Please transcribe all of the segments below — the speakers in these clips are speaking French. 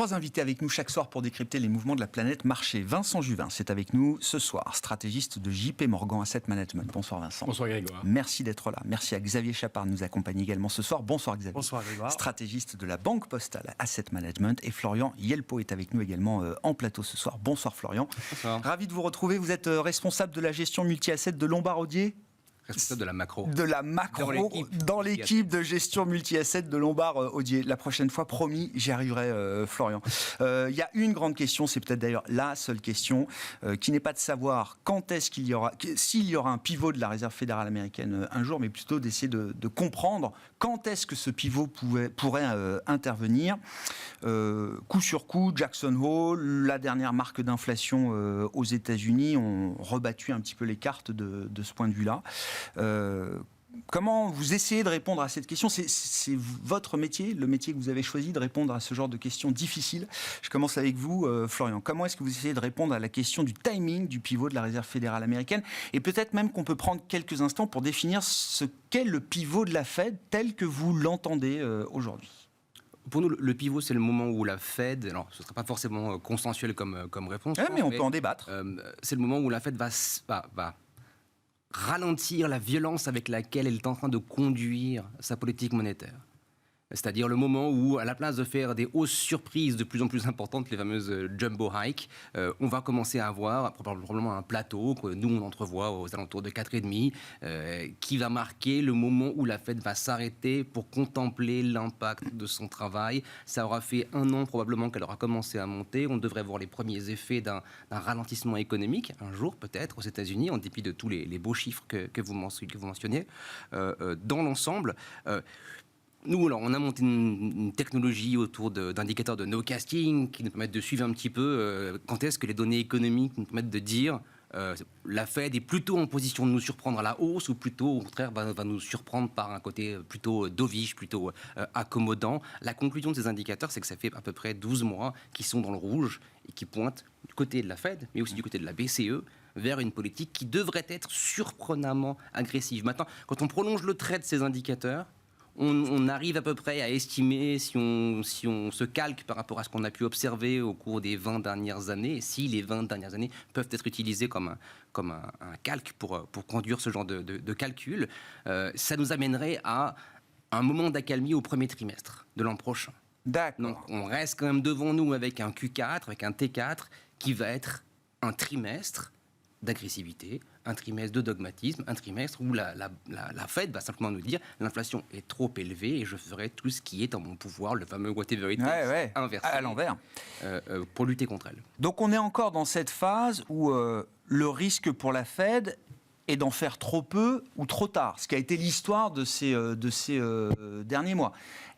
3 invités avec nous chaque soir pour décrypter les mouvements de la planète marché. Vincent Juvin, c'est avec nous ce soir, stratégiste de JP Morgan Asset Management. Bonsoir Vincent. Bonsoir Grégoire. Merci d'être là. Merci à Xavier Chapard de nous accompagner également ce soir. Bonsoir Xavier. Bonsoir Grégoire. Stratégiste de la Banque Postale Asset Management. Et Florian Yelpo est avec nous également en plateau ce sour. Bonsoir Florian. Bonsoir. Ravi de vous retrouver. Vous êtes responsable de la gestion multi-asset de Lombard-Odier. Responsable de la macro. De la macro, dans l'équipe de gestion multi-asset de Lombard-Odier. La prochaine fois, promis, j'y arriverai, Florian. Il y a une grande question, c'est peut-être d'ailleurs la seule question, qui n'est pas de savoir quand est-ce qu'il y aura, s'il y aura un pivot de la Réserve fédérale américaine un jour, mais plutôt d'essayer de comprendre quand est-ce que ce pivot pourrait intervenir. Coup sur coup, Jackson Hole, la dernière marque d'inflation aux États-Unis, ont rebattu un petit peu les cartes de ce point de vue-là. Comment vous essayez de répondre à cette question ? C'est votre métier, le métier que vous avez choisi de répondre à ce genre de questions difficiles. Je commence avec vous, Florian. Comment est-ce que vous essayez de répondre à la question du timing du pivot de la Réserve fédérale américaine ? Et peut-être même qu'on peut prendre quelques instants pour définir ce qu'est le pivot de la Fed tel que vous l'entendez aujourd'hui. Pour nous, le pivot, c'est le moment où la Fed, alors ce ne sera pas forcément consensuel comme réponse. Mais on peut en débattre. C'est le moment où la Fed va ralentir la violence avec laquelle elle est en train de conduire sa politique monétaire. C'est-à-dire le moment où, à la place de faire des hausses surprises de plus en plus importantes, les fameuses jumbo hikes, on va commencer à avoir probablement un plateau que nous on entrevoit aux alentours de 4,5, qui va marquer le moment où la Fed va s'arrêter pour contempler l'impact de son travail. Ça aura fait 1 an probablement qu'elle aura commencé à monter. On devrait voir les premiers effets d'un ralentissement économique, un jour peut-être aux États-Unis, en dépit de tous les beaux chiffres que vous mentionnez. Dans l'ensemble, nous, alors, on a monté une technologie autour d'indicateurs de no-casting qui nous permettent de suivre un petit peu quand est-ce que les données économiques nous permettent de dire la Fed est plutôt en position de nous surprendre à la hausse ou plutôt, au contraire, va nous surprendre par un côté plutôt dovish, plutôt accommodant. La conclusion de ces indicateurs, c'est que ça fait à peu près 12 mois qu'ils sont dans le rouge et qui pointent du côté de la Fed, mais aussi du côté de la BCE, vers une politique qui devrait être surprenamment agressive. Maintenant, quand on prolonge le trait de ces indicateurs, on arrive à peu près à estimer, si on se calque par rapport à ce qu'on a pu observer au cours des 20 dernières années, si les 20 dernières années peuvent être utilisées comme un calque pour conduire ce genre de calcul, ça nous amènerait à un moment d'accalmie au premier trimestre de l'an prochain. D'accord. Donc on reste quand même devant nous avec un Q4, avec un T4, qui va être un trimestre d'agressivité, un trimestre de dogmatisme, un trimestre où la Fed va simplement nous dire l'inflation est trop élevée et je ferai tout ce qui est en mon pouvoir, le fameux whatever it takes, inversé, à l'envers, pour lutter contre elle. Donc on est encore dans cette phase où le risque pour la Fed est d'en faire trop peu ou trop tard, ce qui a été l'histoire de ces derniers mois.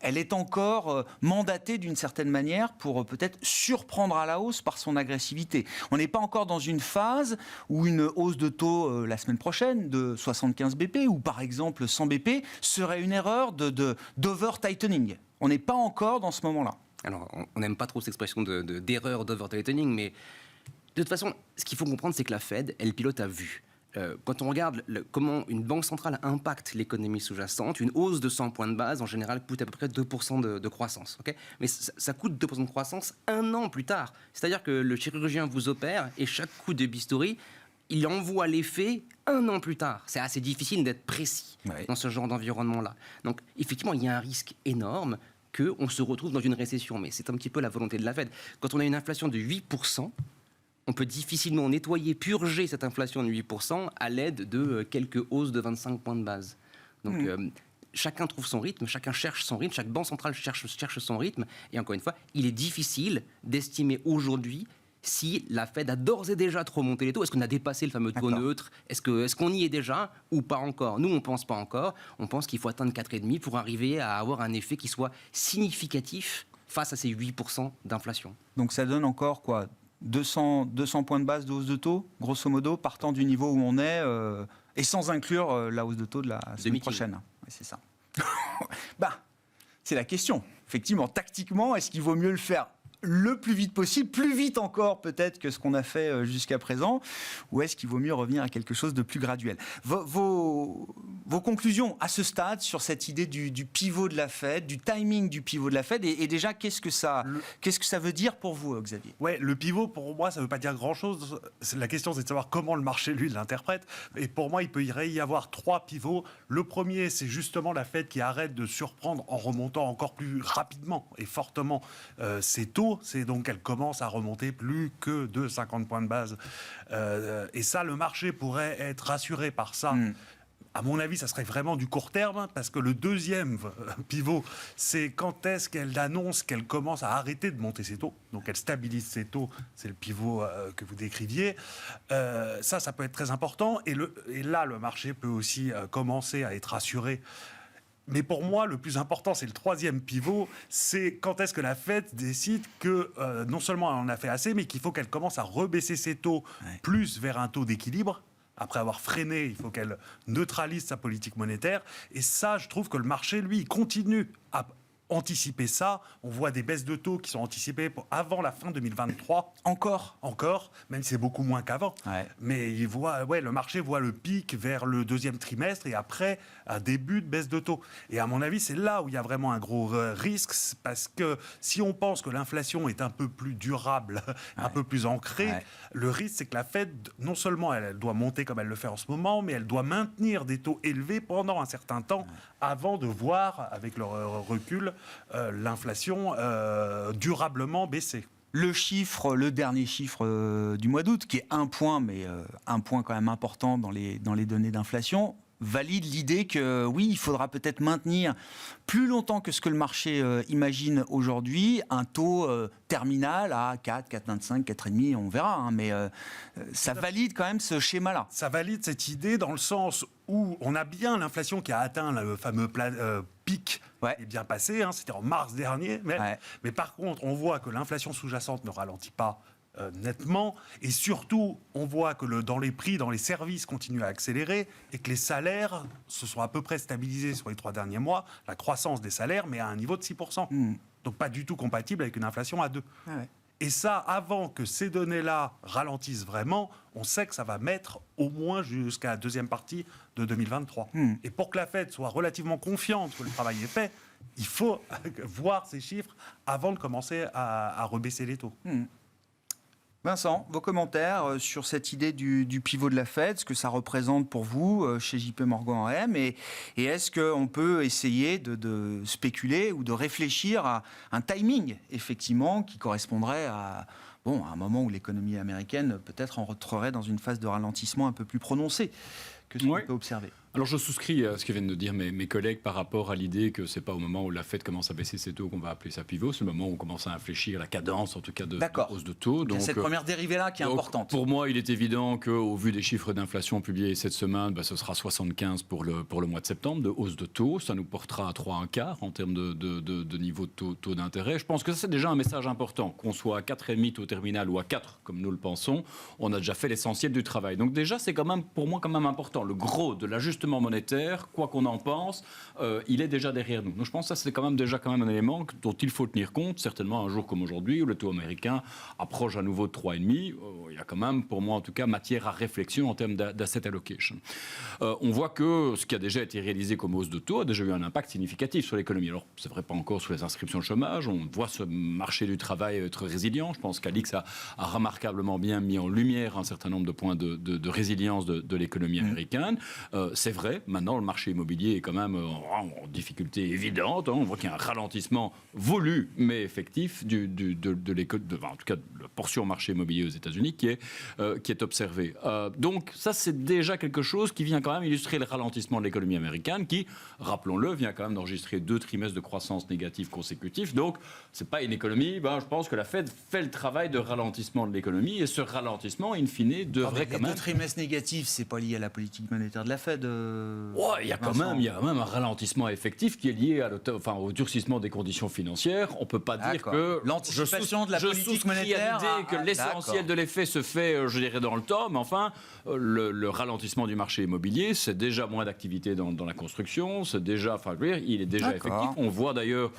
Elle est encore mandatée d'une certaine manière pour peut-être surprendre à la hausse par son agressivité. On n'est pas encore dans une phase où une hausse de taux la semaine prochaine de 75 BP ou par exemple 100 BP serait une erreur d'over-tightening. On n'est pas encore dans ce moment-là. Alors, on n'aime pas trop cette expression d'erreur d'over-tightening, mais de toute façon, ce qu'il faut comprendre, c'est que la Fed, elle pilote à vue. Quand on regarde comment une banque centrale impacte l'économie sous-jacente, une hausse de 100 points de base, en général, coûte à peu près 2% de croissance. Okay, mais ça coûte 2% de croissance 1 an plus tard. C'est-à-dire que le chirurgien vous opère et chaque coup de bistouri, il envoie l'effet 1 an plus tard. C'est assez difficile d'être précis dans ce genre d'environnement-là. Donc, effectivement, il y a un risque énorme qu'on se retrouve dans une récession. Mais c'est un petit peu la volonté de la Fed. Quand on a une inflation de 8%, on peut difficilement nettoyer, purger cette inflation de 8% à l'aide de quelques hausses de 25 points de base. Donc, chacun trouve son rythme, chacun cherche son rythme, chaque banque centrale cherche son rythme. Et encore une fois, il est difficile d'estimer aujourd'hui si la Fed a d'ores et déjà trop monté les taux. Est-ce qu'on a dépassé le fameux taux neutre ? Est-ce qu'on y est déjà ou pas encore ? Nous, on ne pense pas encore. On pense qu'il faut atteindre 4,5 pour arriver à avoir un effet qui soit significatif face à ces 8% d'inflation. Donc ça donne encore quoi ? 200 points de base de hausse de taux, grosso modo, partant du niveau où on est, et sans inclure la hausse de taux de la semaine prochaine. Ouais, c'est ça. C'est la question. Effectivement, tactiquement, est-ce qu'il vaut mieux le faire le plus vite possible, plus vite encore peut-être que ce qu'on a fait jusqu'à présent, ou est-ce qu'il vaut mieux revenir à quelque chose de plus graduel? Vos conclusions à ce stade sur cette idée du pivot de la Fed, du timing du pivot de la Fed, et déjà qu'est-ce que ça veut dire pour vous, Xavier? Ouais, le pivot pour moi ça ne veut pas dire grand-chose. La question c'est de savoir comment le marché lui l'interprète. Et pour moi il peut y avoir 3 pivots. Le premier c'est justement la Fed qui arrête de surprendre en remontant encore plus rapidement et fortement ses taux. C'est donc qu'elle commence à remonter plus que de 50 points de base. Et ça, le marché pourrait être rassuré par ça. À mon avis, ça serait vraiment du court terme, parce que le deuxième pivot, c'est quand est-ce qu'elle annonce qu'elle commence à arrêter de monter ses taux. Donc elle stabilise ses taux, c'est le pivot que vous décriviez. Ça peut être très important. Et là, le marché peut aussi commencer à être rassuré. Mais pour moi, le plus important, c'est le troisième pivot, c'est quand est-ce que la Fed décide que non seulement elle en a fait assez, mais qu'il faut qu'elle commence à rebaisser ses taux plus vers un taux d'équilibre. Après avoir freiné, il faut qu'elle neutralise sa politique monétaire. Et ça, je trouve que le marché, lui, il continue à anticiper ça. On voit des baisses de taux qui sont anticipées avant la fin 2023. Encore, même si c'est beaucoup moins qu'avant. Ouais. Mais le marché voit le pic vers le deuxième trimestre et après un début de baisse de taux. Et à mon avis, c'est là où il y a vraiment un gros risque, parce que si on pense que l'inflation est un peu plus durable, un peu plus ancrée, le risque, c'est que la Fed, non seulement elle doit monter comme elle le fait en ce moment, mais elle doit maintenir des taux élevés pendant un certain temps avant de voir, avec le recul, l'inflation durablement baisser. Le dernier chiffre du mois d'août, qui est un point, mais un point quand même important dans les données d'inflation, valide l'idée que oui, il faudra peut-être maintenir plus longtemps que ce que le marché imagine aujourd'hui, un taux terminal à 4, 4,25, 4,5, on verra, hein, mais ça valide quand même ce schéma-là. Ça valide cette idée dans le sens où on a bien l'inflation qui a atteint le fameux pic est bien passé, hein, c'était en mars dernier, mais par contre, on voit que l'inflation sous-jacente ne ralentit pas nettement, et surtout, on voit que dans les prix, dans les services, continuent à accélérer, et que les salaires se sont à peu près stabilisés sur les 3 derniers mois, la croissance des salaires, mais à un niveau de 6%. Donc pas du tout compatible avec une inflation à 2%. Et ça, avant que ces données-là ralentissent vraiment, on sait que ça va mettre au moins jusqu'à la deuxième partie de 2023. Et pour que la Fed soit relativement confiante que le travail est fait, il faut voir ces chiffres avant de commencer à rebaisser les taux. Vincent, vos commentaires sur cette idée du pivot de la Fed, ce que ça représente pour vous chez JP Morgan AM, et est-ce qu'on peut essayer de spéculer ou de réfléchir à un timing, effectivement, qui correspondrait à un moment où l'économie américaine peut-être entrerait dans une phase de ralentissement un peu plus prononcée que ce qu'on peut observer? Alors je souscris à ce que viennent de dire mes collègues par rapport à l'idée que c'est pas au moment où la Fed commence à baisser ses taux qu'on va appeler ça pivot, c'est le moment où on commence à infléchir la cadence en tout cas de hausse de taux. Donc cette première dérivée-là qui est importante. Pour moi, il est évident qu'au vu des chiffres d'inflation publiés cette semaine, ce sera 75 pour le mois de septembre de hausse de taux. Ça nous portera à 3,25 en termes de niveau de taux d'intérêt. Je pense que ça c'est déjà un message important. Qu'on soit à 4,5 taux terminal ou à 4 comme nous le pensons, on a déjà fait l'essentiel du travail. Donc déjà c'est quand même pour moi quand même important. Le gros de l'ajustement monétaire, quoi qu'on en pense, il est déjà derrière nous. Donc je pense que ça c'est quand même un élément dont il faut tenir compte, certainement un jour comme aujourd'hui où le taux américain approche à nouveau de 3,5. Il y a quand même, pour moi en tout cas, matière à réflexion en termes d'asset allocation. On voit que ce qui a déjà été réalisé comme hausse de taux a déjà eu un impact significatif sur l'économie. Alors c'est vrai pas encore sur les inscriptions de chômage, on voit ce marché du travail être résilient. Je pense qu'Alix a remarquablement bien mis en lumière un certain nombre de points de résilience de l'économie américaine. C'est vrai, maintenant le marché immobilier est quand même en difficulté évidente. On voit qu'il y a un ralentissement voulu mais effectif en tout cas de la portion marché immobilier aux États-Unis qui est observée. Donc ça c'est déjà quelque chose qui vient quand même illustrer le ralentissement de l'économie américaine qui, rappelons-le, vient quand même d'enregistrer 2 trimestres de croissance négative consécutifs. Donc c'est pas une économie. Je pense que la Fed fait le travail de ralentissement de l'économie et ce ralentissement in fine devrait quand même. 2 trimestres négatifs, c'est pas lié à la politique politique monétaire de la Fed. Il y a quand même un ralentissement effectif qui est lié au durcissement des conditions financières. On ne peut pas dire que l'anticipation de la politique monétaire. Je souscris à l'idée que l'essentiel de l'effet se fait, je dirais, dans le temps, mais enfin, le ralentissement du marché immobilier, c'est déjà moins d'activité dans la construction, c'est déjà, il est déjà effectif. On voit d'ailleurs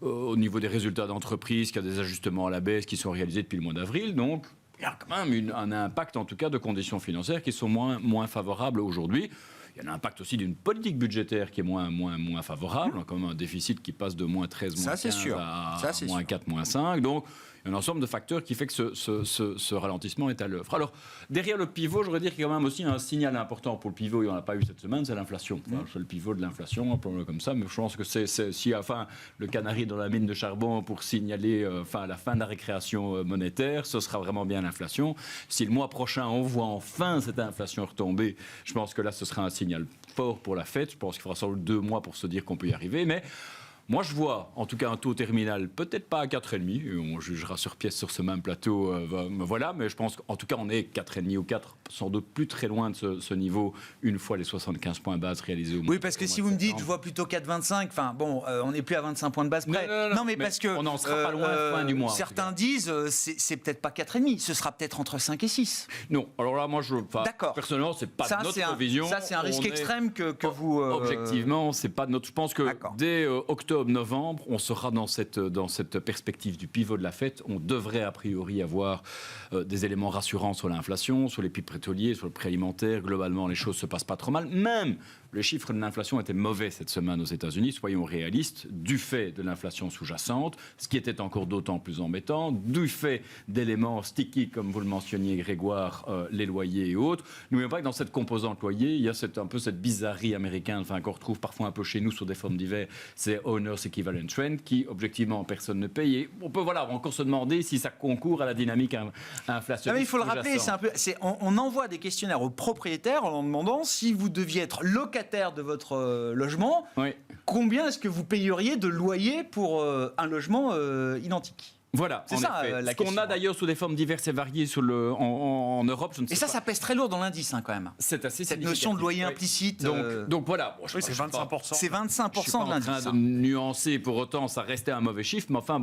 au niveau des résultats d'entreprise qu'il y a des ajustements à la baisse qui sont réalisés depuis le mois d'avril, donc il y a quand même un impact en tout cas de conditions financières qui sont moins favorables aujourd'hui. Il y a un impact aussi d'une politique budgétaire qui est moins favorable. On a quand même un déficit qui passe de moins 13, moins 15 à moins 4, moins 5. Donc, il y a un ensemble de facteurs qui fait que ce ralentissement est à l'œuvre. Alors, derrière le pivot, je voudrais dire qu'il y a quand même aussi un signal important pour le pivot, il n'y en a pas eu cette semaine, c'est l'inflation. C'est le pivot de l'inflation, appelons-le comme ça, mais je pense que c'est si le canari dans la mine de charbon pour signaler la fin de la récréation monétaire, ce sera vraiment bien l'inflation. Si le mois prochain, on voit enfin cette inflation retomber, je pense que là, ce sera un signal fort pour la Fed. Je pense qu'il faudra sans doute 2 mois pour se dire qu'on peut y arriver, mais moi, je vois, en tout cas, un taux terminal, peut-être pas à 4,5, on jugera sur pièce sur ce même plateau, voilà, mais je pense qu'en tout cas, on est 4,5 ou 4, sans doute plus très loin de ce niveau, une fois les 75 points de base réalisés au mois. Oui, parce que si vous me dites, je vois plutôt 4,25, on n'est plus à 25 points de base près. Non, mais parce que on n'en sera pas loin à la fin du mois. Certains disent, c'est peut-être pas 4,5, ce sera peut-être entre 5 et 6. Non, alors là, moi, personnellement, c'est pas notre vision. Ça, c'est un risque extrême que vous... Objectivement, c'est pas notre... Je pense que dès octobre-novembre, on sera dans cette perspective du pivot de la Fed. On devrait a priori avoir des éléments rassurants sur l'inflation, sur les prix pétroliers, sur le prix alimentaire. Globalement, les choses se passent pas trop mal. Même les chiffres de l'inflation étaient mauvais cette semaine aux États-Unis, soyons réalistes, du fait de l'inflation sous-jacente, ce qui était encore d'autant plus embêtant, du fait d'éléments sticky, comme vous le mentionniez, Grégoire, les loyers et autres. N'oublions pas que dans cette composante loyer, il y a un peu cette bizarrerie américaine, qu'on retrouve parfois un peu chez nous sous des formes diverses, c'est Owners Equivalent Rent, qui, objectivement, personne ne paye. Et on peut encore se demander si ça concourt à la dynamique inflationniste. Il faut le rappeler, on envoie des questionnaires aux propriétaires en leur demandant si vous deviez être locataire de votre logement, combien est-ce que vous payeriez de loyer pour un logement identique ? Voilà, c'est ça la question. Ce qu'on a d'ailleurs sous des formes diverses et variées en Europe, je ne sais pas. Et ça pèse très lourd dans l'indice quand même. C'est assez cette notion de loyer implicite. Donc voilà, c'est 25%. C'est 25% de l'indice. Je suis pas en train de nuancer, pour autant, ça restait un mauvais chiffre, mais enfin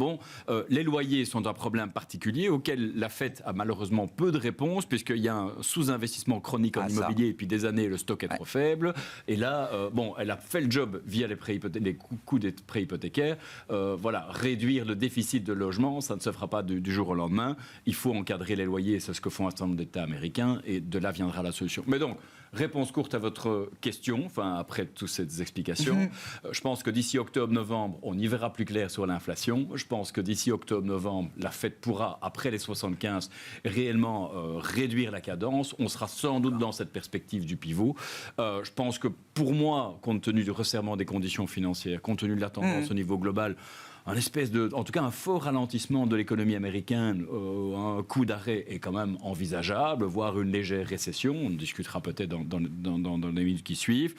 les loyers sont un problème particulier auquel la Fed a malheureusement peu de réponses, puisqu'il y a un sous-investissement chronique en immobilier, et depuis des années, le stock est trop faible. Et là, elle a fait le job via les coûts des prêts hypothécaires. Réduire le déficit de logement, ça ne se fera pas du jour au lendemain. Il faut encadrer les loyers, c'est ce que font un certain nombre d'États américains, et de là viendra la solution. Mais donc, réponse courte à votre question, après toutes ces explications, je pense que d'ici octobre-novembre, on y verra plus clair sur l'inflation. Je pense que d'ici octobre-novembre, la Fed pourra, après les 75, réellement réduire la cadence. On sera sans doute dans cette perspective du pivot. Je pense que pour moi, compte tenu du resserrement des conditions financières, compte tenu de la tendance au niveau global, en tout cas un fort ralentissement de l'économie américaine, un coup d'arrêt est quand même envisageable, voire une légère récession. On discutera peut-être dans les minutes qui suivent.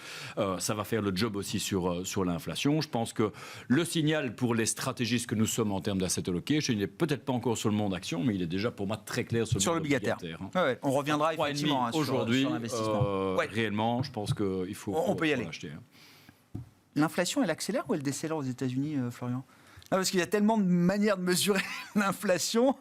Ça va faire le job aussi sur l'inflation. Je pense que le signal pour les stratégistes que nous sommes en termes d'asset allocation, il n'est peut-être pas encore sur le monde action, mais il est déjà pour moi très clair sur le monde obligataire. On reviendra effectivement aujourd'hui, sur l'investissement. Réellement, je pense qu'il faut, on peut y aller. Acheter. L'inflation, elle accélère ou elle décélère aux États-Unis, Florian ? Parce qu'il y a tellement de manières de mesurer l'inflation.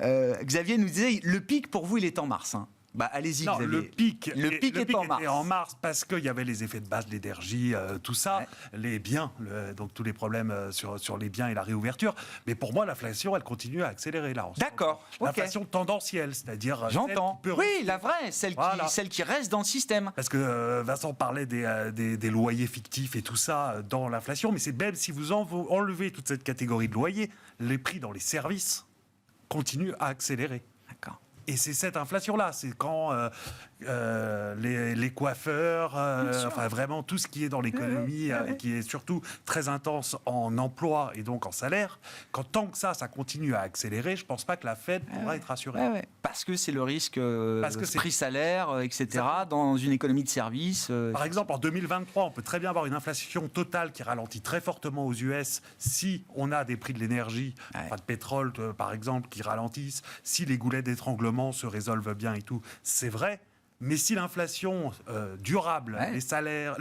Xavier nous disait, le pic pour vous, il est en mars. Allez-y, Xavier. Le pic est en mars. En mars parce qu'il y avait les effets de base de l'énergie, tout ça, les biens, donc tous les problèmes sur les biens et la réouverture. Mais pour moi, l'inflation, elle continue à accélérer là. D'accord. L'inflation tendancielle, c'est-à-dire. J'entends. La vraie, celle qui reste dans le système. Parce que Vincent parlait des loyers fictifs et tout ça dans l'inflation, mais c'est même si vous enlevez toute cette catégorie de loyers, les prix dans les services continuent à accélérer. D'accord. Et c'est cette inflation-là, c'est quand les coiffeurs, vraiment tout ce qui est dans l'économie, qui est surtout très intense en emploi et donc en salaire, tant que ça continue à accélérer, je ne pense pas que la Fed pourra être rassurée. Parce que c'est le risque prix-salaire, etc., dans une économie de services. Par exemple, en 2023, on peut très bien avoir une inflation totale qui ralentit très fortement aux US si on a des prix de l'énergie, de pétrole par exemple, qui ralentissent, si les goulets d'étranglement se résolvent bien et tout, c'est vrai. Mais si l'inflation durable, Ouais. les salaires,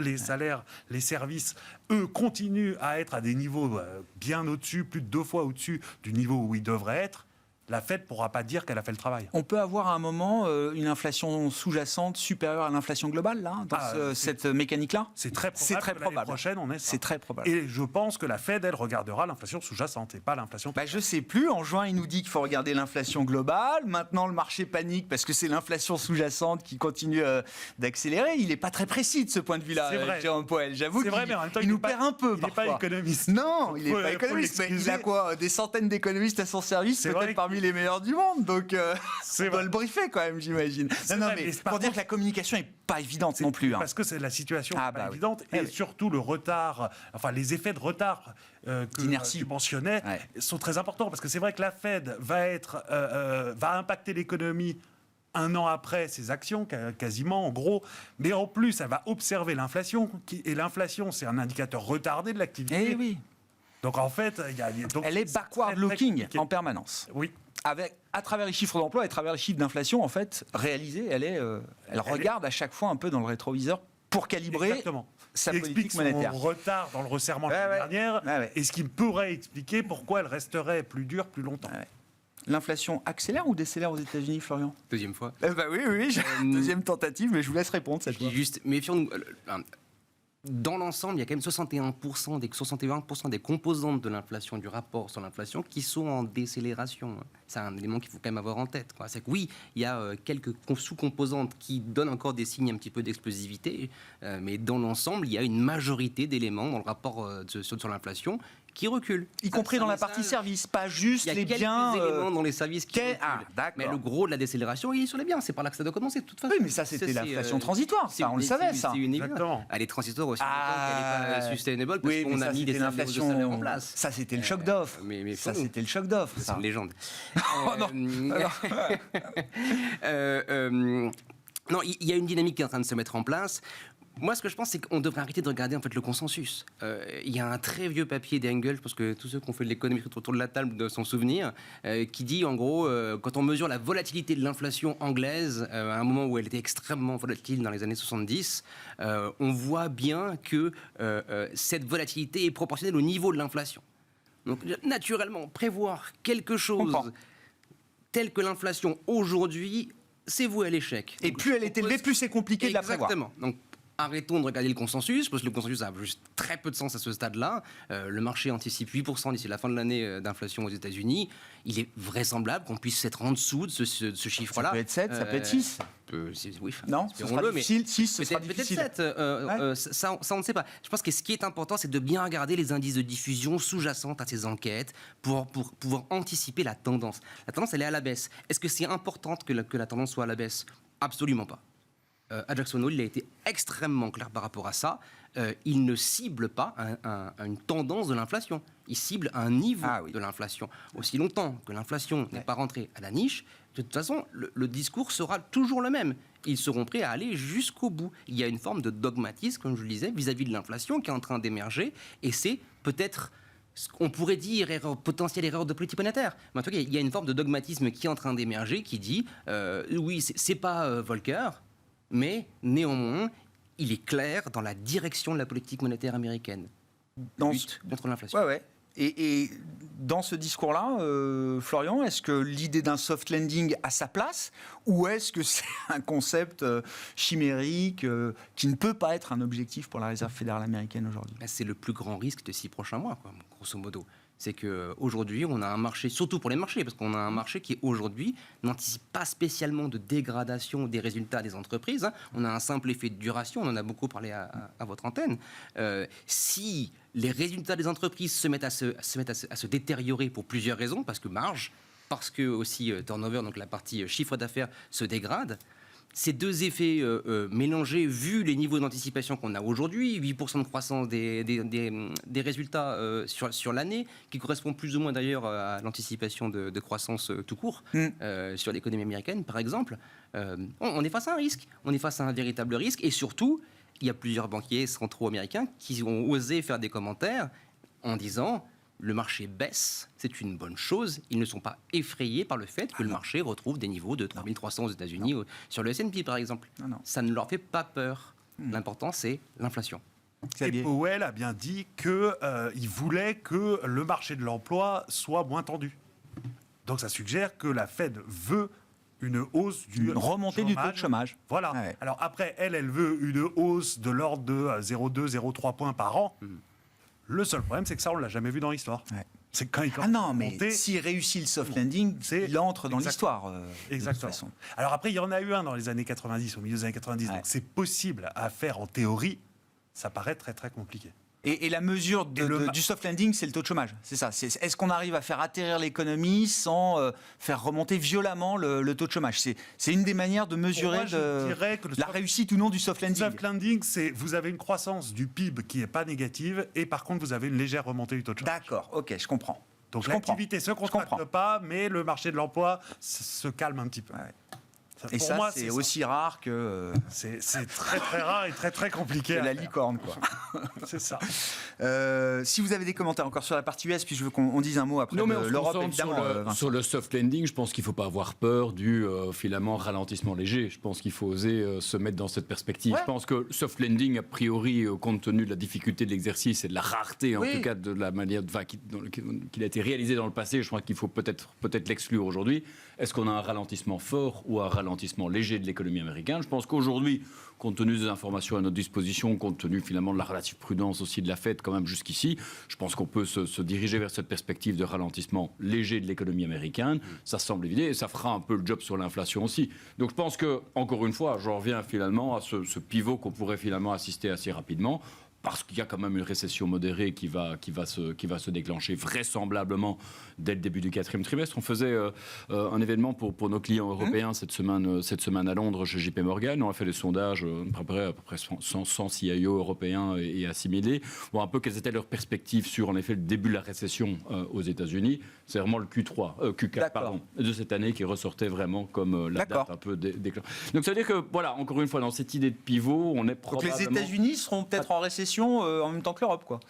les services, eux, continuent à être à des niveaux bien au-dessus, plus de 2 fois au-dessus du niveau où ils devraient être, la Fed ne pourra pas dire qu'elle a fait le travail. On peut avoir à un moment une inflation sous-jacente supérieure à l'inflation globale, là, dans cette mécanique-là. C'est très probable. C'est très que l'année probable. prochaine, on est ça. C'est très probable. Et je pense que la Fed, elle regardera l'inflation sous-jacente et pas l'inflation. Je sais plus. En juin, il nous dit qu'il faut regarder l'inflation globale. Maintenant, le marché panique parce que c'est l'inflation sous-jacente qui continue d'accélérer. Il n'est pas très précis de ce point de vue-là, C'est vrai. Jérôme Powell. J'avoue C'est vrai, mais en même temps, qu'il nous perd un peu Il n'est parfois. pas économiste. Non, il n'est Faut- pas faut économiste. Mais il l'excuser. a quoi? Des centaines d'économistes à son service, C'est peut-être vrai. parmi les meilleurs du monde. Donc, C'est on doit vrai. le briefer quand même, j'imagine. C'est Non, vrai, mais mais par pour dire contre- que la communication n'est pas évidente non plus. Parce que c'est la situation Ah, n'est pas bah oui. évidente Ah et oui. surtout le retard, enfin les effets de retard que D'inertie. tu mentionnais Ouais. sont très importants parce que c'est vrai que la Fed va impacter l'économie un an après ses actions, quasiment en gros, mais en plus elle va observer l'inflation et l'inflation c'est un indicateur retardé de l'activité. Eh oui. Donc en fait, donc Elle est c'est backward très, très looking compliqué. en permanence. Oui. À travers les chiffres d'emploi et à travers les chiffres d'inflation, en fait, réalisés, elle regarde à chaque fois un peu dans le rétroviseur pour calibrer Exactement. sa Qui politique explique monétaire. son retard dans le resserrement de Ouais, l'année ouais. dernière Ouais, ouais. et ce qui pourrait expliquer pourquoi elle resterait plus dure plus longtemps. Ouais. L'inflation accélère ou décélère aux États-unis, Florian? Deuxième fois. Oui, deuxième tentative, mais je vous laisse répondre cette Je dis fois. juste, méfions-nous. Dans l'ensemble, il y a quand même 61% des composantes de l'inflation, du rapport sur l'inflation, qui sont en décélération. C'est un élément qu'il faut quand même avoir en tête, quoi. C'est que oui, il y a quelques sous-composantes qui donnent encore des signes un petit peu d'explosivité, mais dans l'ensemble, il y a une majorité d'éléments dans le rapport sur l'inflation qui reculent. Y compris dans la ça- partie service, pas juste Il y a les quelques biens. éléments dans les services qui reculent. d'accord. Mais le gros de la décélération, il est sur les biens. C'est par là que ça doit commencer, de toute façon. Oui, mais ça, c'était c'est, l'inflation transitoire. Ça, on le savait, ça. C'est une évidence. Exactement. Elle est transitoire aussi Ah, longtemps qu'elle n'est pas sustainable parce Oui, mais qu'on ça, a mis des c'était salaires l'inflation en place. Ça, c'était le choc d'offre. Mais Ça, faut-nous. c'était le choc d'offre. C'est ça. une légende. Oh non. Non, il y a une dynamique qui est en train de se mettre en place. Moi, ce que je pense, c'est qu'on devrait arrêter de regarder en fait le consensus. Il y a un très vieux papier d'Engels, parce que tous ceux qui ont fait de l'économie autour de la table doivent s'en souvenir, qui dit en gros, quand on mesure la volatilité de l'inflation anglaise, à un moment où elle était extrêmement volatile dans les années 70, on voit bien que cette volatilité est proportionnelle au niveau de l'inflation. Donc, naturellement, prévoir quelque chose Comprends. tel que l'inflation aujourd'hui, c'est voué à l'échec. Et Donc, plus je elle est propose- élevée, plus c'est compliqué de la prévoir. Exactement. Donc, arrêtons de regarder le consensus, parce que le consensus a juste très peu de sens à ce stade-là. Le marché anticipe 8% d'ici la fin de l'année d'inflation aux États-Unis. Il est vraisemblable qu'on puisse être en dessous de ce chiffre-là. Ça peut être 7, ça peut être 6. Oui, Non, ce sera espérons-le, mais difficile. 6, ce sera peut-être difficile. 7. Ça, on ne sait pas. Je pense que ce qui est important, c'est de bien regarder les indices de diffusion sous-jacentes à ces enquêtes pour pouvoir anticiper la tendance. La tendance, elle est à la baisse. Est-ce que c'est important que la tendance soit à la baisse? Absolument pas. À Jackson Hole, il a été extrêmement clair par rapport à ça. Il ne cible pas une tendance de l'inflation. Il cible un niveau de l'inflation. Aussi longtemps que l'inflation n'est pas rentrée à la niche, de toute façon, le discours sera toujours le même. Ils seront prêts à aller jusqu'au bout. Il y a une forme de dogmatisme, comme je le disais, vis-à-vis de l'inflation qui est en train d'émerger. Et c'est peut-être ce qu'on pourrait dire potentielle erreur de politique monétaire. Mais en tout cas, il y a une forme de dogmatisme qui est en train d'émerger qui dit oui, c'est pas Volcker, mais néanmoins, il est clair dans la direction de la politique monétaire américaine. Lutte contre l'inflation. Ouais. Et dans ce discours-là, Florian, est-ce que l'idée d'un soft landing a sa place ou est-ce que c'est un concept chimérique qui ne peut pas être un objectif pour la Réserve fédérale américaine aujourd'hui? C'est le plus grand risque de 6 prochains mois, quoi, grosso modo. C'est qu'aujourd'hui, on a un marché, surtout pour les marchés, parce qu'on a un marché qui, aujourd'hui, n'anticipe pas spécialement de dégradation des résultats des entreprises. Hein. On a un simple effet de duration, on en a beaucoup parlé à votre antenne. Si les résultats des entreprises se mettent à se détériorer pour plusieurs raisons, parce que marge, parce que aussi turnover, donc la partie chiffre d'affaires, se dégrade, ces deux effets mélangés, vu les niveaux d'anticipation qu'on a aujourd'hui, 8% de croissance des résultats sur l'année, qui correspond plus ou moins d'ailleurs à l'anticipation de croissance tout court sur l'économie américaine, par exemple, on est face à un risque. On est face à un véritable risque. Et surtout, il y a plusieurs banquiers centraux américains qui ont osé faire des commentaires en disant le marché baisse, c'est une bonne chose. Ils ne sont pas effrayés par le fait que le marché retrouve des niveaux de 3300 aux États-Unis sur le S&P, par exemple. Non. Ça ne leur fait pas peur. L'important, c'est l'inflation. Et Powell a bien dit qu'il voulait que le marché de l'emploi soit moins tendu. Donc ça suggère que la Fed veut une hausse une remontée du taux de chômage. Voilà. Ouais. Alors après, elle veut une hausse de l'ordre de 0,2, 0,3 points par an. Le seul problème, c'est que ça, on ne l'a jamais vu dans l'histoire. Ouais. C'est quand il Ah non, mais monter, s'il réussit le soft landing, il entre dans l'histoire. De toute Exactement. façon. Alors après, il y en a eu un dans les années 90, au milieu des années 90. Ouais. Donc c'est possible à faire en théorie. Ça paraît très très compliqué. Et la mesure du soft landing, c'est le taux de chômage. C'est ça. Est-ce qu'on arrive à faire atterrir l'économie sans faire remonter violemment le taux de chômage? C'est une des manières de mesurer Moi, je dirais que la réussite ou non du soft Le landing. soft landing, c'est vous avez une croissance du PIB qui n'est pas négative et par contre vous avez une légère remontée du taux de chômage. D'accord, ok, je comprends. Donc Je comprends. l'activité ne se contracte pas, mais le marché de l'emploi se calme un petit peu. Ouais. Pour Et ça, moi, c'est aussi rare que C'est très très rare et très très compliqué. à la faire. licorne, quoi. C'est ça. Si vous avez des commentaires encore sur la partie US, puis je veux qu'on dise un mot après Non, mais de on se l'Europe, concentre évidemment. sur le soft landing, je pense qu'il ne faut pas avoir peur du finalement ralentissement léger. Je pense qu'il faut oser se mettre dans cette perspective. Ouais. Je pense que le soft landing, a priori, compte tenu de la difficulté de l'exercice et de la rareté, en Oui. tout cas de la manière qu'il a été réalisé dans le passé, je crois qu'il faut peut-être l'exclure aujourd'hui. Est-ce qu'on a un ralentissement fort ou un ralentissement léger de l'économie américaine? Je pense qu'aujourd'hui, compte tenu des informations à notre disposition, compte tenu finalement de la relative prudence aussi de la Fed quand même jusqu'ici, je pense qu'on peut se diriger vers cette perspective de ralentissement léger de l'économie américaine. Ça semble évident et ça fera un peu le job sur l'inflation aussi. Donc je pense que, encore une fois, j'en reviens finalement à ce pivot qu'on pourrait finalement assister assez rapidement. Parce qu'il y a quand même une récession modérée qui va se déclencher vraisemblablement dès le début du 4e trimestre. On faisait un événement pour nos clients européens cette semaine à Londres chez JP Morgan. On a fait des sondages, préparé à peu près 100 CIO européens et assimilés, voir un peu quelles étaient leurs perspectives sur en effet le début de la récession aux États-Unis. C'est vraiment le Q4 pardon, de cette année qui ressortait vraiment comme la date un peu déclenchée. Donc ça veut dire que, voilà, encore une fois, dans cette idée de pivot, on est probablement... Donc les États-Unis seront peut-être en récession en même temps que l'Europe, quoi.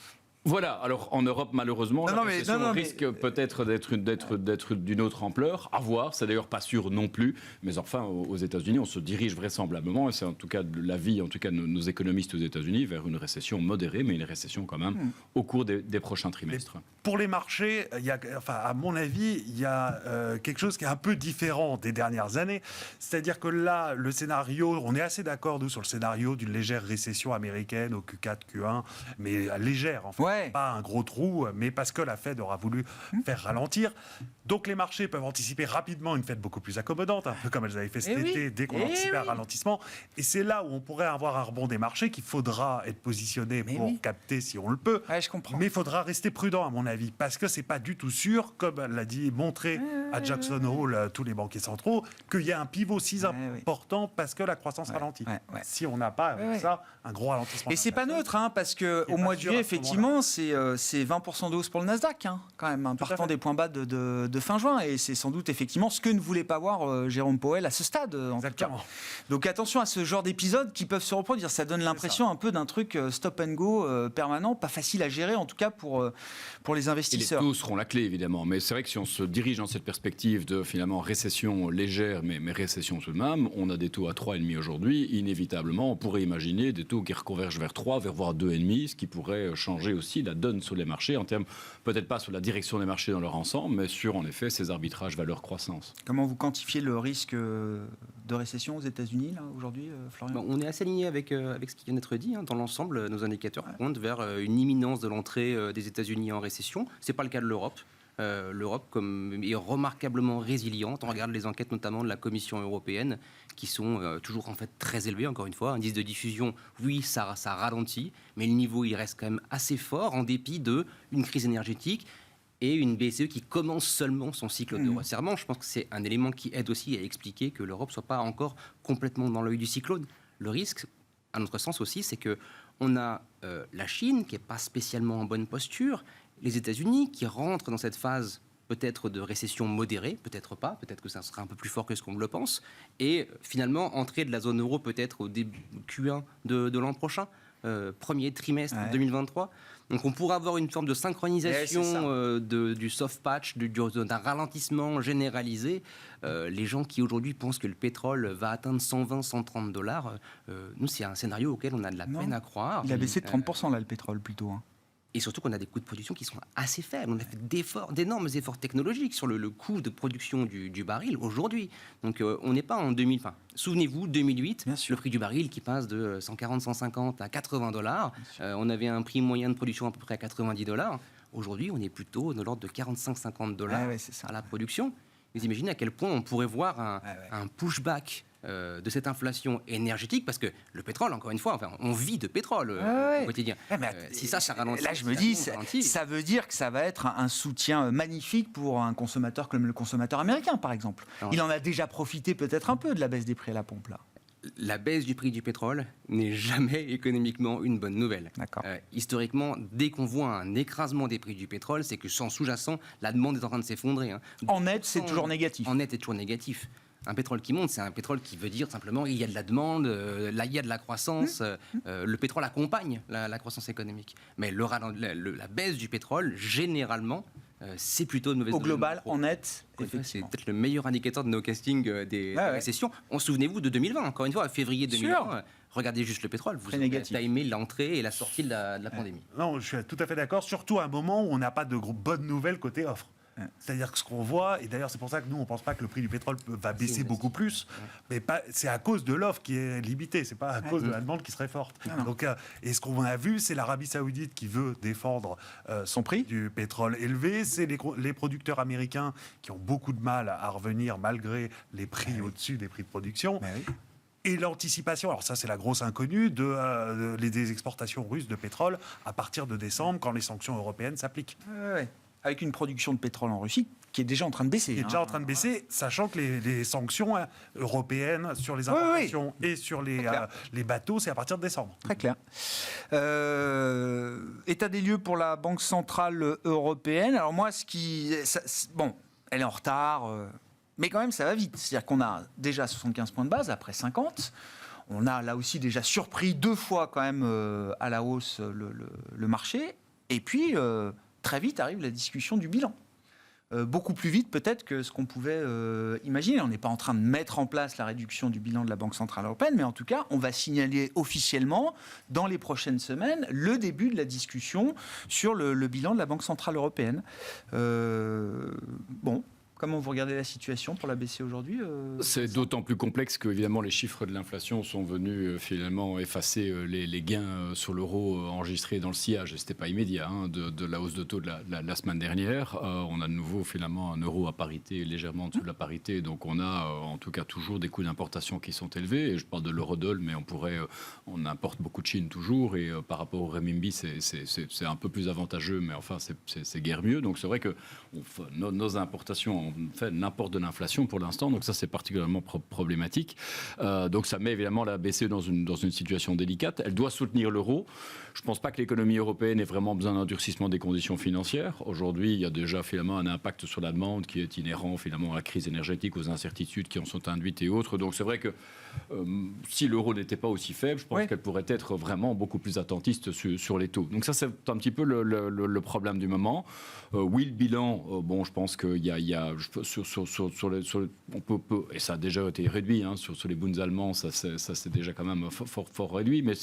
Voilà, alors en Europe, malheureusement, la récession risque peut-être d'être d'une autre ampleur, à voir, c'est d'ailleurs pas sûr non plus, mais enfin, aux États-Unis, on se dirige vraisemblablement, et c'est en tout cas l'avis, en tout cas de nos économistes aux États-Unis, vers une récession modérée, mais une récession quand même, au cours des prochains trimestres. Pour les marchés, à mon avis, il y a quelque chose qui est un peu différent des dernières années. C'est-à-dire que là, le scénario, on est assez d'accord, nous, sur le scénario d'une légère récession américaine au Q4, Q1, mais légère, en fait. Ouais. Pas un gros trou, mais parce que la Fed aura voulu faire ralentir. Donc les marchés peuvent anticiper rapidement une Fed beaucoup plus accommodante, un peu comme elles avaient fait cet été, dès qu'on anticipait un ralentissement. Et c'est là où on pourrait avoir un rebond des marchés qu'il faudra être positionné pour capter si on le peut. Ouais, je comprends. Mais il faudra rester prudent, à mon avis, parce que c'est pas du tout sûr, comme l'a dit, montré à Jackson Hole tous les banquiers centraux, qu'il y a un pivot si important parce que la croissance ralentit. Si on n'a pas ça, un gros ralentissement. Et c'est pas neutre, hein, parce qu'au mois de juillet, effectivement, c'est 20% de hausse pour le Nasdaq, hein, quand même, partant des points bas de fin juin. Et c'est sans doute effectivement ce que ne voulait pas voir Jérôme Powell à ce stade. En tout cas. Donc attention à ce genre d'épisodes qui peuvent se reproduire. Ça donne l'impression un peu d'un truc stop and go permanent, pas facile à gérer en tout cas pour les investisseurs. Et les taux seront la clé évidemment, mais c'est vrai que si on se dirige dans cette perspective de finalement récession légère, mais récession tout de même, on a des taux à 3,5 aujourd'hui. Inévitablement, on pourrait imaginer des taux qui reconvergent vers 3, voire 2,5, ce qui pourrait changer aussi la donne sur les marchés en termes, peut-être pas sur la direction des marchés dans leur ensemble, mais sur en effet ces arbitrages valeur-croissance. Comment vous quantifiez le risque de récession aux États-Unis là aujourd'hui, Florian? On est assez aligné avec ce qui vient d'être dit. Dans l'ensemble, nos indicateurs pointent vers une imminence de l'entrée des États-Unis en récession. C'est pas le cas de l'Europe. L'Europe est remarquablement résiliente. On regarde les enquêtes notamment de la Commission européenne qui sont toujours en fait très élevées, encore une fois. Indice de diffusion, oui, ça ralentit, mais le niveau il reste quand même assez fort en dépit d'une crise énergétique et une BCE qui commence seulement son cycle de resserrement. Je pense que c'est un élément qui aide aussi à expliquer que l'Europe ne soit pas encore complètement dans l'œil du cyclone. Le risque, à notre sens aussi, c'est qu'on a la Chine qui n'est pas spécialement en bonne posture, les États-Unis qui rentrent dans cette phase peut-être de récession modérée, peut-être pas, peut-être que ça sera un peu plus fort que ce qu'on le pense, et finalement entrer de la zone euro peut-être au début Q1 de l'an prochain. premier trimestre 2023. Donc on pourra avoir une forme de synchronisation du soft patch, d'un ralentissement généralisé. Les gens qui aujourd'hui pensent que le pétrole va atteindre 120, 130 $, nous c'est un scénario auquel on a de la peine à croire. Il a baissé de 30% là, le pétrole plutôt. Hein. Et surtout qu'on a des coûts de production qui sont assez faibles. On a fait d'énormes efforts technologiques sur le coût de production du baril aujourd'hui. Donc on n'est pas en 2000. Enfin, souvenez-vous, 2008, le prix du baril qui passe de 140, 150 à 80 $. On avait un prix moyen de production à peu près à 90 $. Aujourd'hui, on est plutôt de l'ordre de 45-50 $ à la production. Vous imaginez à quel point on pourrait voir un pushback de cette inflation énergétique, parce que le pétrole, encore une fois, enfin, on vit de pétrole au quotidien. Si ça ralentit... Là, je me dis, ça veut dire que ça va être un soutien magnifique pour un consommateur comme le consommateur américain, par exemple. Il en a déjà profité peut-être un peu de la baisse des prix à la pompe, là. La baisse du prix du pétrole n'est jamais économiquement une bonne nouvelle. Historiquement, dès qu'on voit un écrasement des prix du pétrole, c'est que sans sous-jacent, la demande est en train de s'effondrer. Hein. En net, c'est toujours négatif. En net, c'est toujours négatif. Un pétrole qui monte, c'est un pétrole qui veut dire simplement il y a de la demande, là il y a de la croissance. Le pétrole accompagne la croissance économique. Mais la baisse du pétrole, généralement, c'est plutôt de mauvaise nouvelle. Au global, en net, effectivement. C'est peut-être le meilleur indicateur de nos castings des récessions. Souvenez-vous de 2020, encore une fois, février 2020. Regardez juste le pétrole, vous avez timé l'entrée et la sortie de la pandémie. Non, je suis tout à fait d'accord, surtout à un moment où on n'a pas de bonnes nouvelles côté offre. C'est-à-dire que ce qu'on voit, et d'ailleurs c'est pour ça que nous on ne pense pas que le prix du pétrole va baisser beaucoup plus, mais c'est à cause de l'offre qui est limitée, c'est pas à cause de la demande qui serait forte. Donc, et ce qu'on a vu, c'est l'Arabie Saoudite qui veut défendre son prix du pétrole élevé, c'est les producteurs américains qui ont beaucoup de mal à revenir malgré les prix au-dessus des prix de production. Et l'anticipation, alors ça c'est la grosse inconnue, des exportations russes de pétrole à partir de décembre quand les sanctions européennes s'appliquent. Avec une production de pétrole en Russie qui est déjà en train de baisser. Qui est déjà en train de baisser, sachant que les sanctions européennes sur les importations et sur les bateaux, c'est à partir de décembre. Très clair. État des lieux pour la Banque Centrale Européenne. Alors moi, elle est en retard, mais quand même, ça va vite. C'est-à-dire qu'on a déjà 75 points de base après 50. On a là aussi déjà surpris 2 fois quand même à la hausse le marché. Et puis... très vite arrive la discussion du bilan. Beaucoup plus vite peut-être que ce qu'on pouvait imaginer. On n'est pas en train de mettre en place la réduction du bilan de la Banque Centrale Européenne, mais en tout cas, on va signaler officiellement, dans les prochaines semaines, le début de la discussion sur le bilan de la Banque Centrale Européenne. Comment vous regardez la situation pour la BCE aujourd'hui C'est d'autant plus complexe que, évidemment, les chiffres de l'inflation sont venus finalement effacer les gains sur l'euro enregistrés dans le sillage. Et ce n'était pas immédiat de la hausse de taux de la semaine dernière. On a de nouveau finalement un euro à parité, légèrement en dessous de la parité. Donc on a en tout cas toujours des coûts d'importation qui sont élevés. Et je parle de l'eurodoll, mais on importe beaucoup de Chine toujours. Et par rapport au renminbi, c'est un peu plus avantageux, mais enfin c'est guère mieux. Donc c'est vrai que nos importations fait n'importe de l'inflation pour l'instant, donc ça c'est particulièrement problématique. Donc ça met évidemment la BCE dans une situation délicate. Elle doit soutenir l'euro. Je ne pense pas que l'économie européenne ait vraiment besoin d'un durcissement des conditions financières. Aujourd'hui, il y a déjà finalement un impact sur la demande qui est inhérent finalement à la crise énergétique, aux incertitudes qui en sont induites et autres. Donc c'est vrai que si l'euro n'était pas aussi faible, je pense qu'elle pourrait être vraiment beaucoup plus attentiste sur les taux. Donc ça c'est un petit peu le problème du moment. Oui, le bilan, je pense qu'il y a on peut, et ça a déjà été réduit sur les Bunds allemands, ça c'est déjà quand même fort réduit, mais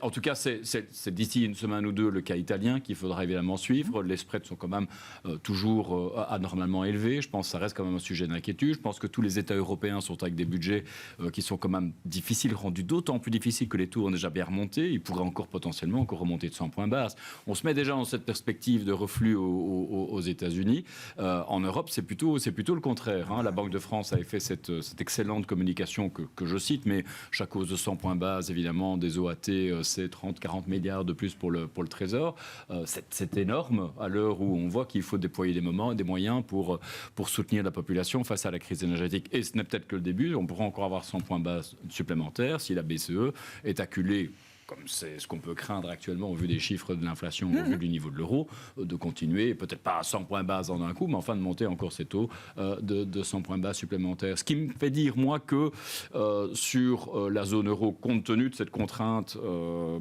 en tout cas c'est d'ici une semaine ou deux le cas italien qu'il faudra évidemment suivre. Les spreads sont quand même toujours anormalement élevés. Je pense que ça reste quand même un sujet d'inquiétude. Je pense que tous les États européens sont avec des budgets qui sont quand même difficiles, rendus d'autant plus difficiles que les taux ont déjà bien remonté. Ils pourraient potentiellement remonter de 100 points base. On se met déjà dans cette perspective de reflux aux États-Unis. En Europe, c'est plutôt le contraire. La Banque de France avait fait cette excellente communication que je cite, mais chaque hausse de 100 points base, évidemment, des OAT, c'est 30-40 milliards de plus pour le Trésor. C'est énorme à l'heure où on voit qu'il faut déployer des moyens pour soutenir la population face à la crise énergétique. Et ce n'est peut-être que le début. On pourra encore avoir 100 points base supplémentaires si la BCE est acculée comme c'est ce qu'on peut craindre actuellement au vu des chiffres de l'inflation, au vu du niveau de l'euro, de continuer, peut-être pas à 100 points base en un coup, mais enfin de monter encore ces taux de 100 points bas supplémentaires. Ce qui me fait dire, moi, que sur la zone euro, compte tenu de cette contrainte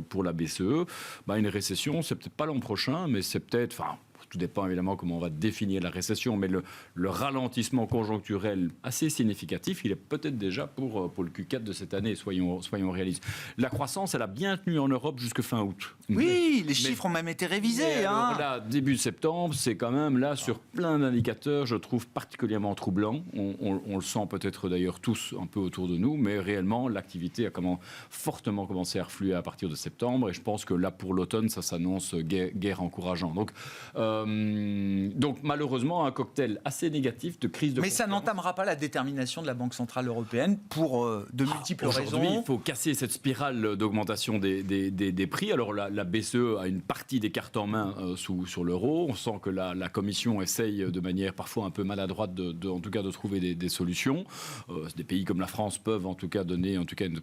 pour la BCE, une récession, c'est peut-être pas l'an prochain, mais c'est peut-être... Tout dépend évidemment comment on va définir la récession, mais le ralentissement conjoncturel assez significatif, il est peut-être déjà pour le Q4 de cette année, soyons réalistes. La croissance, elle a bien tenu en Europe jusque fin août. Oui, les chiffres ont même été révisés. Alors là, début septembre, c'est quand même là, sur plein d'indicateurs, je trouve particulièrement troublant. On le sent peut-être d'ailleurs tous un peu autour de nous, mais réellement, l'activité a fortement commencé à refluer à partir de septembre, et je pense que là, pour l'automne, ça s'annonce guère encourageant. Donc malheureusement, un cocktail assez négatif de crise de confiance. Mais ça n'entamera pas la détermination de la Banque Centrale Européenne pour de multiples raisons. Aujourd'hui, il faut casser cette spirale d'augmentation des prix. Alors la BCE a une partie des cartes en main sur l'euro. On sent que la Commission essaye de manière parfois un peu maladroite en tout cas de trouver des solutions. Des pays comme la France peuvent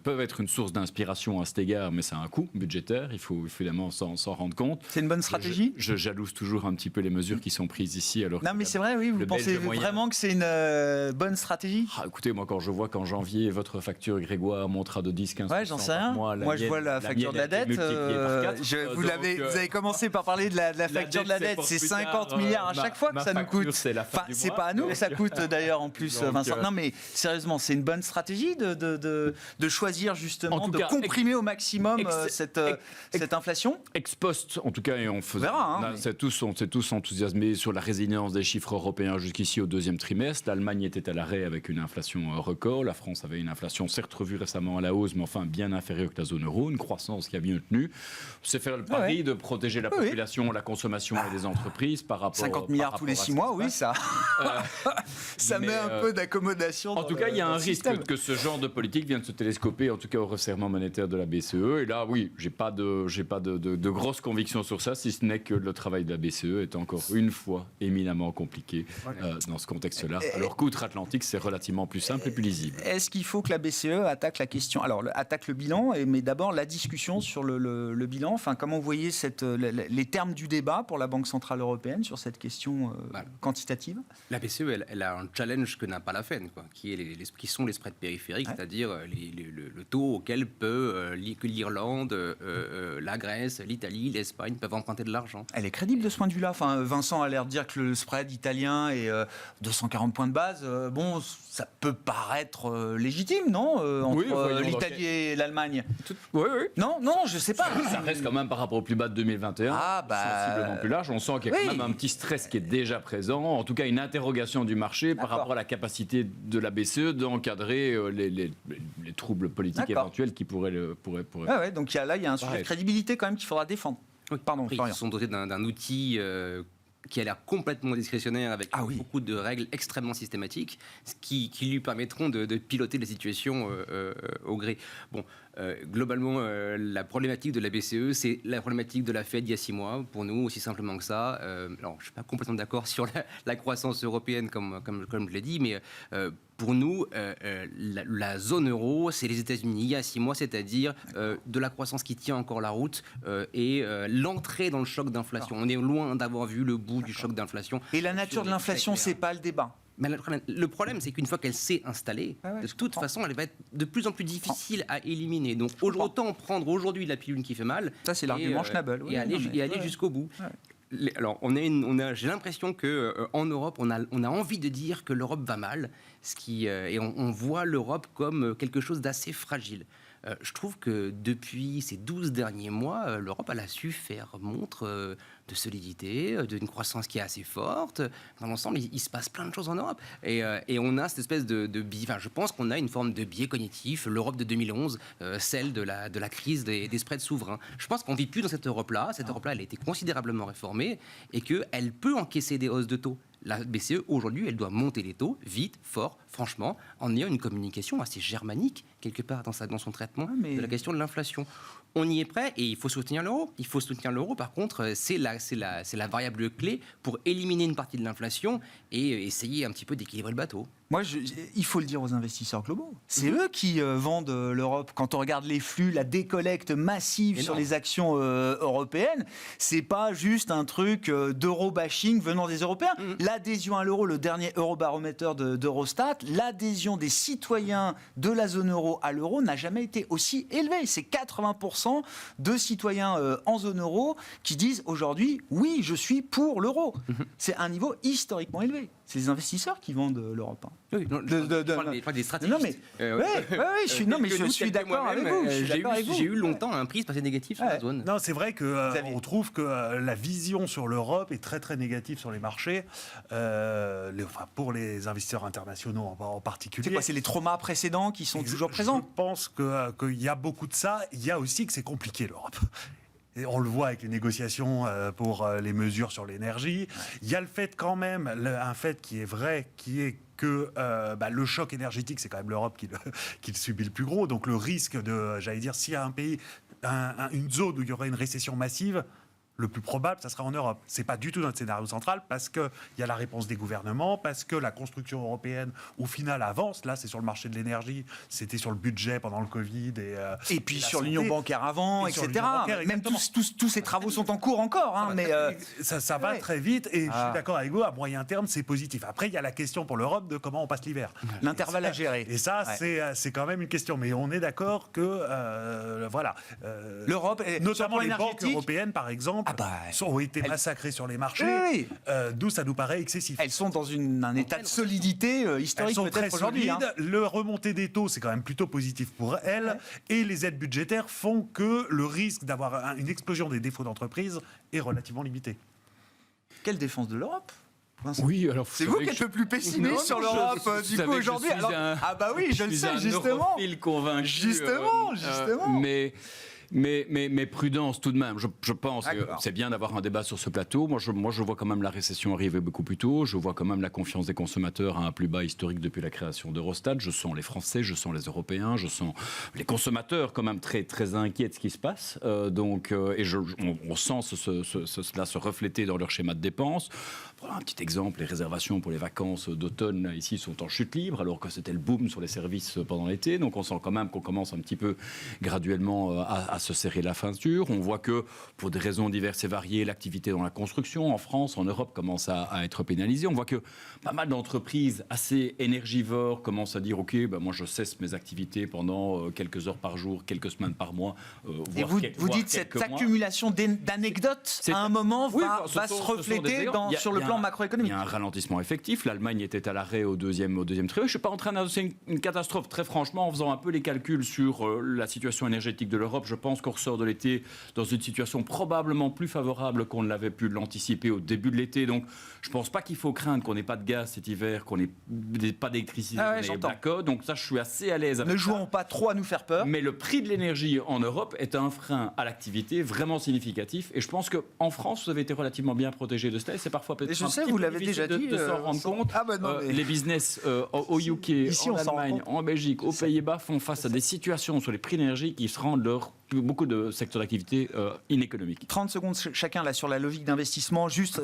peuvent être une source d'inspiration à cet égard, mais c'est un coût budgétaire. Il faut évidemment s'en rendre compte. C'est une bonne stratégie. Je jalouse toujours un petit peu les mesures qui sont prises ici. Alors non, mais c'est vrai, oui. Vous pensez vraiment que c'est une bonne stratégie ? Écoutez, moi, quand je vois qu'en janvier, votre facture, Grégoire, montera de 10-15%. Ouais, j'en sais rien. Moi, je vois la facture de la dette. Vous avez commencé par parler de la facture de la dette. C'est 50 milliards à chaque fois que ça nous coûte. C'est pas à nous que ça coûte, d'ailleurs, en plus, Vincent. Non, mais sérieusement, c'est une bonne stratégie de choisir, justement, de comprimer au maximum cette inflation. Ex post, en tout cas, et on verra. On s'est tous enthousiasmés sur la résilience des chiffres européens jusqu'ici au deuxième trimestre. L'Allemagne était à l'arrêt avec une inflation record. La France avait une inflation certes revue récemment à la hausse, mais enfin bien inférieure que la zone euro. Une croissance qui a bien tenu. C'est faire le pari de protéger la population, la consommation et les entreprises par rapport 50 milliards tous les 6 mois, oui, ça met un peu d'accommodation. En tout cas, il y a un risque que ce genre de politique vienne se télescoper, en tout cas au resserrement monétaire de la BCE. Et là, oui, j'ai pas de grosses convictions sur ça, si ce n'est que le travail de la BCE est encore une fois éminemment compliqué dans ce contexte-là. Alors qu'outre-Atlantique, c'est relativement plus simple et plus lisible. Est-ce qu'il faut que la BCE attaque la question, attaque le bilan, mais d'abord la discussion sur le bilan. Enfin, comment vous voyez les termes du débat pour la Banque Centrale Européenne sur cette question quantitative ? La BCE, elle a un challenge que n'a pas la Fed, qui sont les spreads périphériques, c'est-à-dire le taux auquel que l'Irlande, la Grèce, l'Italie, l'Espagne peuvent emprunter de l'argent. Elle est crédible de ce point de vue-là. Enfin, Vincent a l'air de dire que le spread italien est 240 points de base. Ça peut paraître légitime, non entre l'Italie et l'Allemagne. Oui. Non, je sais pas. Ça reste quand même par rapport au plus bas de 2021, sensiblement plus large. On sent qu'il y a quand même un petit stress qui est déjà présent. En tout cas, une interrogation du marché par rapport à la capacité de la BCE d'encadrer les troubles politiques éventuels qui pourraient. Donc il y a un sujet de crédibilité quand même qu'il faudra défendre. Oui. Pardon, ils sont dotés d'un outil qui a l'air complètement discrétionnaire avec beaucoup de règles extrêmement systématiques qui lui permettront de piloter la situation au gré. Globalement, la problématique de la BCE, c'est la problématique de la Fed il y a 6 mois, pour nous, aussi simplement que ça. Alors, je ne suis pas complètement d'accord sur la croissance européenne, comme je l'ai dit, mais pour nous, la zone euro, c'est les États-Unis il y a 6 mois, c'est-à-dire de la croissance qui tient encore la route et l'entrée dans le choc d'inflation. On est loin d'avoir vu le bout du choc d'inflation. Et la nature de l'inflation, c'est pas le débat. Mais le problème, c'est qu'une fois qu'elle s'est installée, de toute façon, elle va être de plus en plus difficile à éliminer. Donc, autant prendre aujourd'hui la pilule qui fait mal. Ça, c'est l'argument Schnabel. Et aller jusqu'au bout. Ouais. Alors, j'ai l'impression qu'en Europe, on a envie de dire que l'Europe va mal, et on voit l'Europe comme quelque chose d'assez fragile. Je trouve que depuis ces 12 derniers mois, l'Europe elle a su faire montre de solidité, d'une croissance qui est assez forte. Dans l'ensemble, il se passe plein de choses en Europe. Et on a cette espèce de biais. Enfin, je pense qu'on a une forme de biais cognitif. L'Europe de 2011, celle de la crise des spreads souverains. Je pense qu'on ne vit plus dans cette Europe-là. Cette Europe-là, elle a été considérablement réformée et qu'elle peut encaisser des hausses de taux. La BCE, aujourd'hui, elle doit monter les taux vite, fort, franchement, en ayant une communication assez germanique, quelque part, dans son traitement de la question de l'inflation. On y est prêt et il faut soutenir l'euro. Il faut soutenir l'euro, par contre, c'est la variable clé pour éliminer une partie de l'inflation et essayer un petit peu d'équilibrer le bateau. Moi, il faut le dire aux investisseurs globaux. C'est eux qui vendent l'Europe. Quand on regarde les flux, la décollecte massive sur les actions européennes, c'est pas juste un truc d'euro-bashing venant des Européens. L'adhésion à l'euro, le dernier eurobaromètre d'Eurostat, l'adhésion des citoyens de la zone euro à l'euro n'a jamais été aussi élevée. C'est 80% de citoyens en zone euro qui disent aujourd'hui, oui, je suis pour l'euro. C'est un niveau historiquement élevé. C'est les investisseurs qui vendent l'Europe. Oui, non, je parle des stratégistes. Non, mais, je suis d'accord avec vous. J'ai eu longtemps un prisme assez négatif sur la zone. Non, c'est vrai qu'on trouve que la vision sur l'Europe est très très négative sur les marchés, pour les investisseurs internationaux en particulier. C'est quoi, c'est les traumas précédents qui sont toujours présents? Je pense qu'il y a beaucoup de ça. Il y a aussi que c'est compliqué l'Europe. Et on le voit avec les négociations pour les mesures sur l'énergie. Il y a le fait quand même, un fait qui est vrai, qui est que le choc énergétique, c'est quand même l'Europe qui le subit le plus gros. Donc le risque de, j'allais dire, s'il y a un pays, une zone où il y aurait une récession massive, le plus probable, ça sera en Europe. C'est pas du tout notre scénario central parce qu'il y a la réponse des gouvernements, parce que la construction européenne, au final, avance. Là, c'est sur le marché de l'énergie, c'était sur le budget pendant le Covid. Et puis sur l'union bancaire avant, etc. Même tous ces travaux sont en cours encore. Mais ça va très vite et je suis d'accord avec vous, à moyen terme, c'est positif. Après, il y a la question pour l'Europe de comment on passe l'hiver. L'intervalle à gérer. Et ça, c'est quand même une question. Mais on est d'accord que, l'Europe, notamment les banques européennes, par exemple, ont été massacrées sur les marchés, d'où ça nous paraît excessif. Elles sont dans un état de solidité historique peut-être aujourd'hui. Le remontée des taux, c'est quand même plutôt positif pour elles. Et les aides budgétaires font que le risque d'avoir une explosion des défauts d'entreprise est relativement limité. Quelle défense de l'Europe ? Oui, alors c'est vous qui êtes le plus pessimiste sur l'Europe du coup aujourd'hui. Je le sais justement. Convaincu. Justement. Mais prudence tout de même. Je pense que c'est bien d'avoir un débat sur ce plateau. Moi, je vois quand même la récession arriver beaucoup plus tôt. Je vois quand même la confiance des consommateurs à un plus bas historique depuis la création d'Eurostat. Je sens les Français, je sens les Européens, je sens les consommateurs quand même très, très inquiets de ce qui se passe. On sent cela se refléter dans leur schéma de dépenses. Voilà un petit exemple, les réservations pour les vacances d'automne ici sont en chute libre, alors que c'était le boom sur les services pendant l'été. Donc on sent quand même qu'on commence un petit peu graduellement à se serrer la ceinture. On voit que pour des raisons diverses et variées, l'activité dans la construction en France, en Europe, commence à être pénalisée. On voit que pas mal d'entreprises assez énergivores commencent à dire « Ok, moi je cesse mes activités pendant quelques heures par jour, quelques semaines par mois. » Et vous dites cette accumulation d'anecdotes à un moment va se refléter sur le plan macroéconomique. Il y a un ralentissement effectif. L'Allemagne était à l'arrêt au deuxième trimestre. Je ne suis pas en train d'annoncer une catastrophe. Très franchement, en faisant un peu les calculs sur la situation énergétique de l'Europe, je pense qu'on ressort de l'été dans une situation probablement plus favorable qu'on ne l'avait pu l'anticiper au début de l'été. Donc, je ne pense pas qu'il faut craindre qu'on n'ait pas de gaz cet hiver, qu'on n'ait pas d'électricité, d'accord. Donc ça, je suis assez à l'aise avec ça. Ne jouons pas trop à nous faire peur. Mais le prix de l'énergie en Europe est un frein à l'activité vraiment significatif. Et je pense qu'en France, vous avez été relativement bien protégé de cela. Et c'est parfois peut-être je sais, vous l'avez déjà dit, de s'en rendre compte. Les business au UK, ici, en Allemagne, en Belgique, aux Pays-Bas font face à des situations sur les prix de l'énergie qui se rendent beaucoup de secteurs d'activité inéconomiques. 30 secondes chacun là sur la logique d'investissement. Juste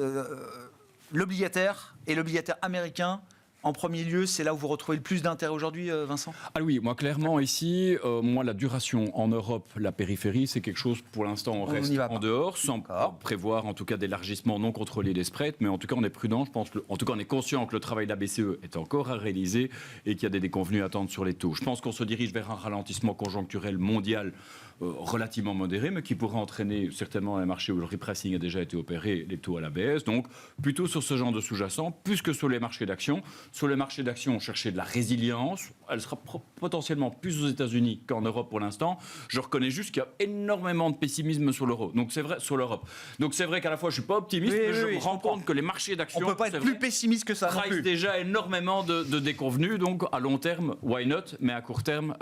l'obligataire et l'obligataire américain. En premier lieu, c'est là où vous retrouvez le plus d'intérêt aujourd'hui, Vincent ? Ah oui, moi clairement ici, la duration en Europe, la périphérie, c'est quelque chose pour l'instant on reste en dehors, sans prévoir en tout cas d'élargissement non contrôlé des spreads, mais en tout cas on est prudent, je pense en tout cas on est conscient que le travail de la BCE est encore à réaliser et qu'il y a des déconvenues à attendre sur les taux. Je pense qu'on se dirige vers un ralentissement conjoncturel mondial relativement modéré, mais qui pourrait entraîner certainement un marché où le repricing a déjà été opéré, les taux à la baisse. Donc, plutôt sur ce genre de sous-jacent, plus que sur les marchés d'actions. Sur les marchés d'actions, on cherchait de la résilience. Elle sera potentiellement plus aux États-Unis qu'en Europe pour l'instant. Je reconnais juste qu'il y a énormément de pessimisme sur l'euro. Donc, c'est vrai, sur l'Europe. Donc, c'est vrai qu'à la fois, je ne suis pas optimiste, mais je me rends compte que les marchés d'actions... On ne peut pas être plus pessimiste que ça. Trahissent déjà énormément de déconvenues. Donc, à long terme, why not ? Mais à court terme...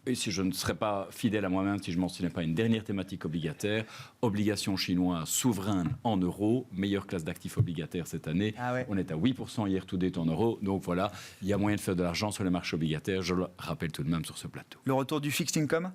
Et si je ne serais pas fidèle à moi-même, si je ne mentionnais pas une dernière thématique obligataire, obligation chinoise souveraine en euros, meilleure classe d'actifs obligataires cette année. On est à 8% hier to date en euros. Donc voilà, il y a moyen de faire de l'argent sur les marchés obligataires. Je le rappelle tout de même sur ce plateau. Le retour du fixed income ?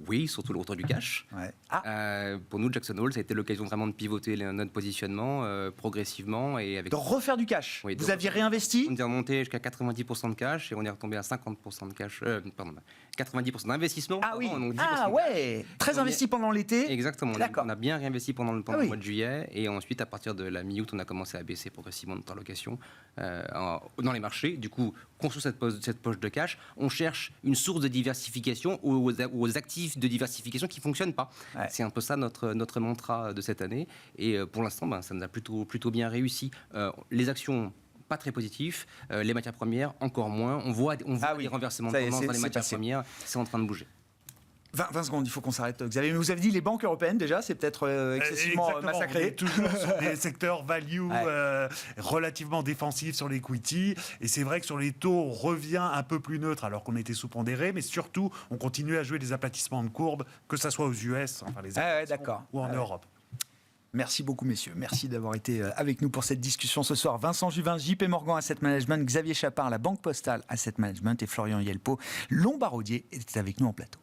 Oui, surtout le retour du cash. Ouais. Pour nous, Jackson Hole, ça a été l'occasion vraiment de pivoter notre positionnement progressivement. Et avec De refaire du cash. Oui, Vous aviez réinvesti? On est remonté jusqu'à 90% de cash et on est retombé à 50% de cash. Pardon, 90% d'investissement. Ah oui. Pardon, donc 10% Ah de ouais. Très investi pendant l'été. Exactement. D'accord. On a bien réinvesti pendant le oui. mois de juillet et ensuite, à partir de la mi-août, on a commencé à baisser progressivement notre allocation dans les marchés. Du coup, construit cette poche de cash, on cherche une source de diversification aux actifs de diversification qui ne fonctionnent pas. Ouais. C'est un peu ça notre mantra de cette année. Et pour l'instant, ça nous a plutôt bien réussi. Les actions, pas très positifs. Les matières premières, encore moins. On voit des renversements de tendance dans les matières premières. C'est en train de bouger. 20 secondes, il faut qu'on s'arrête, Xavier. Mais vous avez dit les banques européennes, déjà, c'est peut-être excessivement Exactement, massacré. on est toujours sur des secteurs value relativement défensifs sur l'equity. Et c'est vrai que sur les taux, on revient un peu plus neutre alors qu'on était sous-pondéré. Mais surtout, on continue à jouer des aplatissements de courbe, que ce soit aux US, enfin les d'accord. ou en Europe. Merci beaucoup, messieurs. Merci d'avoir été avec nous pour cette discussion ce soir. Vincent Juvin, JP Morgan Asset Management, Xavier Chapard, la Banque Postale Asset Management et Florian Yelpo, Lombard Odier, étaient avec nous en plateau.